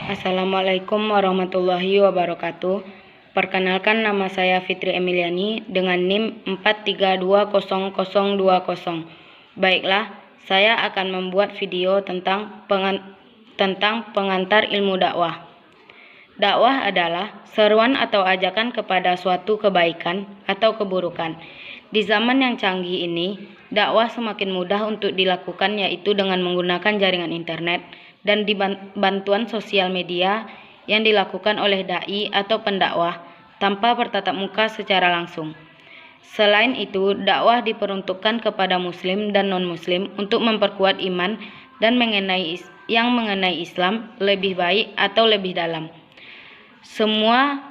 Assalamualaikum warahmatullahi wabarakatuh. Perkenalkan, nama saya Fitri Emiliani dengan NIM 4320020. Baiklah, saya akan membuat video tentang pengantar ilmu dakwah. Dakwah adalah seruan atau ajakan kepada suatu kebaikan atau keburukan. Di zaman yang canggih ini, dakwah semakin mudah untuk dilakukan, yaitu dengan menggunakan jaringan internet dan bantuan sosial media yang dilakukan oleh dai atau pendakwah tanpa bertatap muka secara langsung. Selain itu, dakwah diperuntukkan kepada muslim dan non-muslim untuk memperkuat iman dan mengenai Islam lebih baik atau lebih dalam. Semua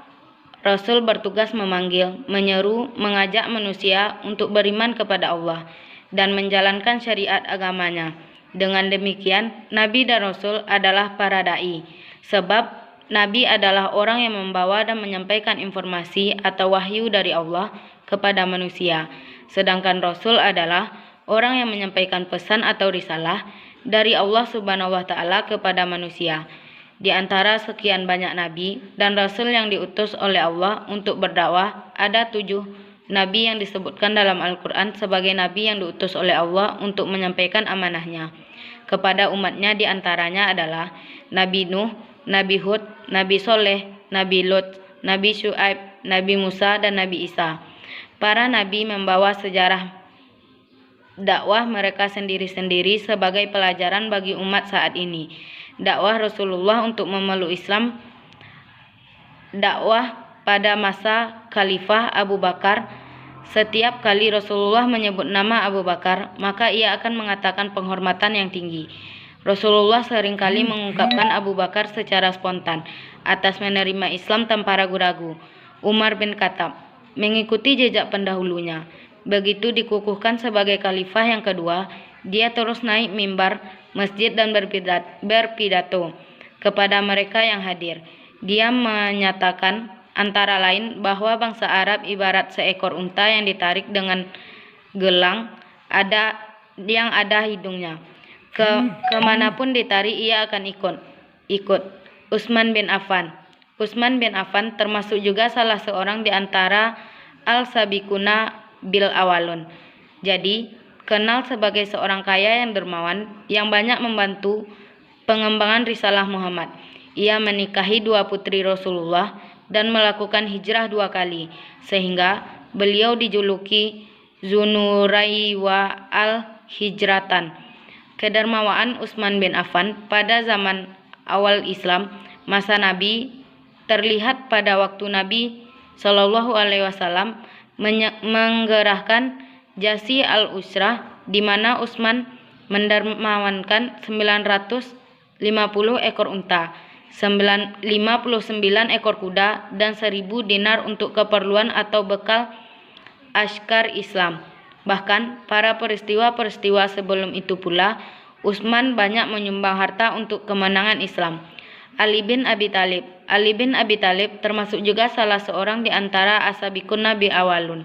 Rasul bertugas memanggil, menyeru, mengajak manusia untuk beriman kepada Allah dan menjalankan syariat agamanya. Dengan demikian, Nabi dan Rasul adalah para da'i, sebab Nabi adalah orang yang membawa dan menyampaikan informasi atau wahyu dari Allah kepada manusia, sedangkan Rasul adalah orang yang menyampaikan pesan atau risalah dari Allah Subhanahu wa Ta'ala kepada manusia. Di antara sekian banyak Nabi dan Rasul yang diutus oleh Allah untuk berdakwah, ada 7 Nabi yang disebutkan dalam Al-Quran sebagai Nabi yang diutus oleh Allah untuk menyampaikan amanahnya kepada umatnya. Di antaranya adalah Nabi Nuh, Nabi Hud, Nabi Soleh, Nabi Lut, Nabi Syu'aib, Nabi Musa, dan Nabi Isa. Para Nabi membawa sejarah dakwah mereka sendiri-sendiri sebagai pelajaran bagi umat saat ini. Dakwah Rasulullah untuk memeluk Islam. Dakwah pada masa Khalifah Abu Bakar. Setiap kali Rasulullah menyebut nama Abu Bakar, maka ia akan mengatakan penghormatan yang tinggi. Rasulullah seringkali mengungkapkan Abu Bakar secara spontan atas menerima Islam tanpa ragu-ragu. Umar bin Khattab mengikuti jejak pendahulunya. Begitu dikukuhkan sebagai khalifah yang kedua, dia terus naik mimbar masjid dan berpidato kepada mereka yang hadir. Dia menyatakan antara lain bahwa bangsa Arab ibarat seekor unta yang ditarik dengan gelang yang ada hidungnya. Kemanapun ditarik ia akan ikut. Utsman bin Affan termasuk juga salah seorang di antara al-sabiquna bil awalun. Jadi kenal sebagai seorang kaya yang dermawan yang banyak membantu pengembangan risalah Muhammad. Ia menikahi 2 putri Rasulullah dan melakukan hijrah 2 kali, sehingga beliau dijuluki Dzunuraini wa al-Hijratan. Kedermawaan Utsman bin Affan pada zaman awal Islam, masa Nabi, terlihat pada waktu Nabi Shallallahu Alaihi Wasallam menggerahkan Jasi al-Usrah, di mana Utsman mendermawankan 950 ekor unta, 59 ekor kuda, dan 1000 dinar untuk keperluan atau bekal askar Islam. Bahkan pada peristiwa-peristiwa sebelum itu pula, Utsman banyak menyumbang harta untuk kemenangan Islam. Ali bin Abi Thalib termasuk juga salah seorang di antara as-sabiqun nabi awalun.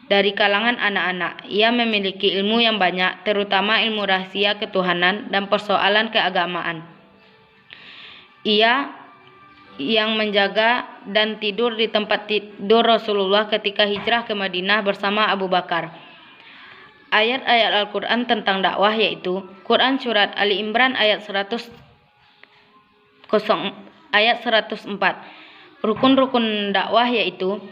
Dari kalangan anak-anak, ia memiliki ilmu yang banyak, terutama ilmu rahasia ketuhanan dan persoalan keagamaan. Ia yang menjaga dan tidur di tempat tidur Rasulullah ketika hijrah ke Madinah bersama Abu Bakar. Ayat-ayat Al-Quran tentang dakwah yaitu Quran Surat Ali Imran ayat 104. Rukun-rukun dakwah yaitu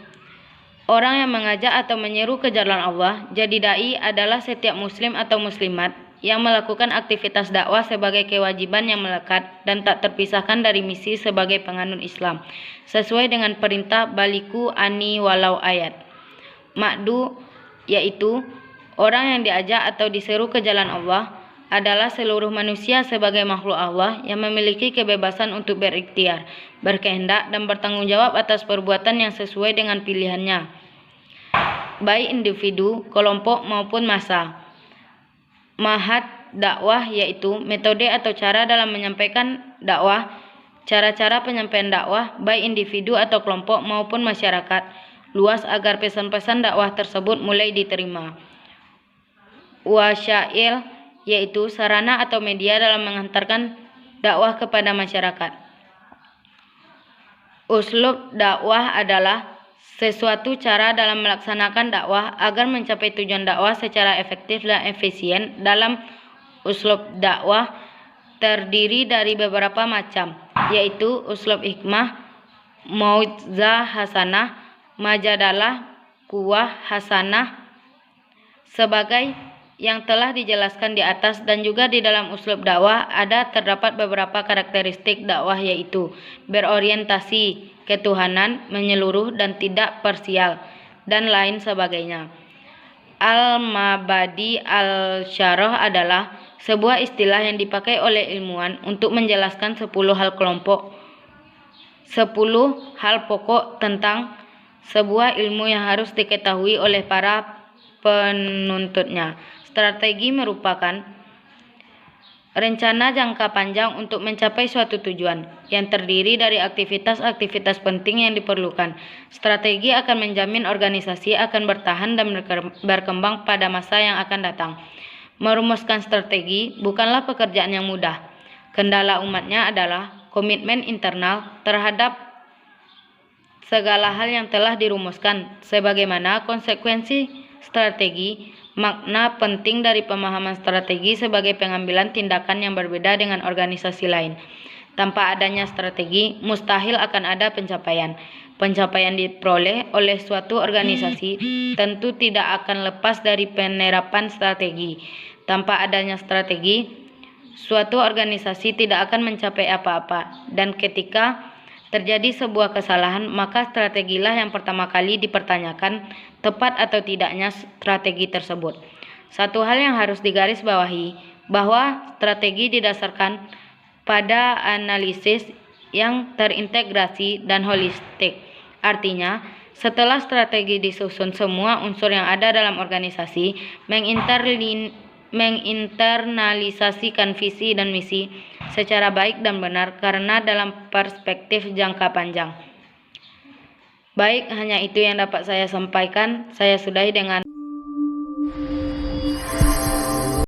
orang yang mengajak atau menyeru ke jalan Allah. Jadi dai adalah setiap muslim atau muslimat yang melakukan aktivitas dakwah sebagai kewajiban yang melekat dan tak terpisahkan dari misi sebagai penganut Islam, sesuai dengan perintah baliku ani walau ayat. Makdu yaitu orang yang diajak atau diseru ke jalan Allah adalah seluruh manusia sebagai makhluk Allah yang memiliki kebebasan untuk berikhtiar, berkehendak, dan bertanggung jawab atas perbuatan yang sesuai dengan pilihannya, baik individu, kelompok, maupun massa. Mahad dakwah yaitu metode atau cara dalam menyampaikan dakwah, cara-cara penyampaian dakwah, baik individu atau kelompok maupun masyarakat luas agar pesan-pesan dakwah tersebut mulai diterima. Wasyail yaitu sarana atau media dalam menghantarkan dakwah kepada masyarakat. Uslub dakwah adalah sesuatu cara dalam melaksanakan dakwah agar mencapai tujuan dakwah secara efektif dan efisien. Dalam uslub dakwah terdiri dari beberapa macam, yaitu uslub hikmah, mau'izah hasanah, majadalah, quwwah hasanah, sebagai yang telah dijelaskan di atas. Dan juga di dalam uslub dakwah terdapat beberapa karakteristik dakwah, yaitu berorientasi ketuhanan, menyeluruh dan tidak parsial, dan lain sebagainya. Al-Mabadi al-Syarah adalah sebuah istilah yang dipakai oleh ilmuwan untuk menjelaskan 10 hal pokok tentang sebuah ilmu yang harus diketahui oleh para penuntutnya. Strategi merupakan rencana jangka panjang untuk mencapai suatu tujuan yang terdiri dari aktivitas-aktivitas penting yang diperlukan. Strategi akan menjamin organisasi akan bertahan dan berkembang pada masa yang akan datang. Merumuskan strategi bukanlah pekerjaan yang mudah. Kendala umatnya adalah komitmen internal terhadap segala hal yang telah dirumuskan. Sebagaimana konsekuensi strategi, makna penting dari pemahaman strategi sebagai pengambilan tindakan yang berbeda dengan organisasi lain. Tanpa adanya strategi, mustahil akan ada pencapaian. Pencapaian diperoleh oleh suatu organisasi tentu tidak akan lepas dari penerapan strategi. Tanpa adanya strategi, suatu organisasi tidak akan mencapai apa-apa. Dan ketika terjadi sebuah kesalahan, maka strategilah yang pertama kali dipertanyakan, tepat atau tidaknya strategi tersebut. Satu hal yang harus digarisbawahi, bahwa strategi didasarkan pada analisis yang terintegrasi dan holistik. Artinya, setelah strategi disusun, semua unsur yang ada dalam organisasi menginternalisasikan visi dan misi secara baik dan benar, karena dalam perspektif jangka panjang. Baik, hanya itu yang dapat saya sampaikan. Saya sudahi dengan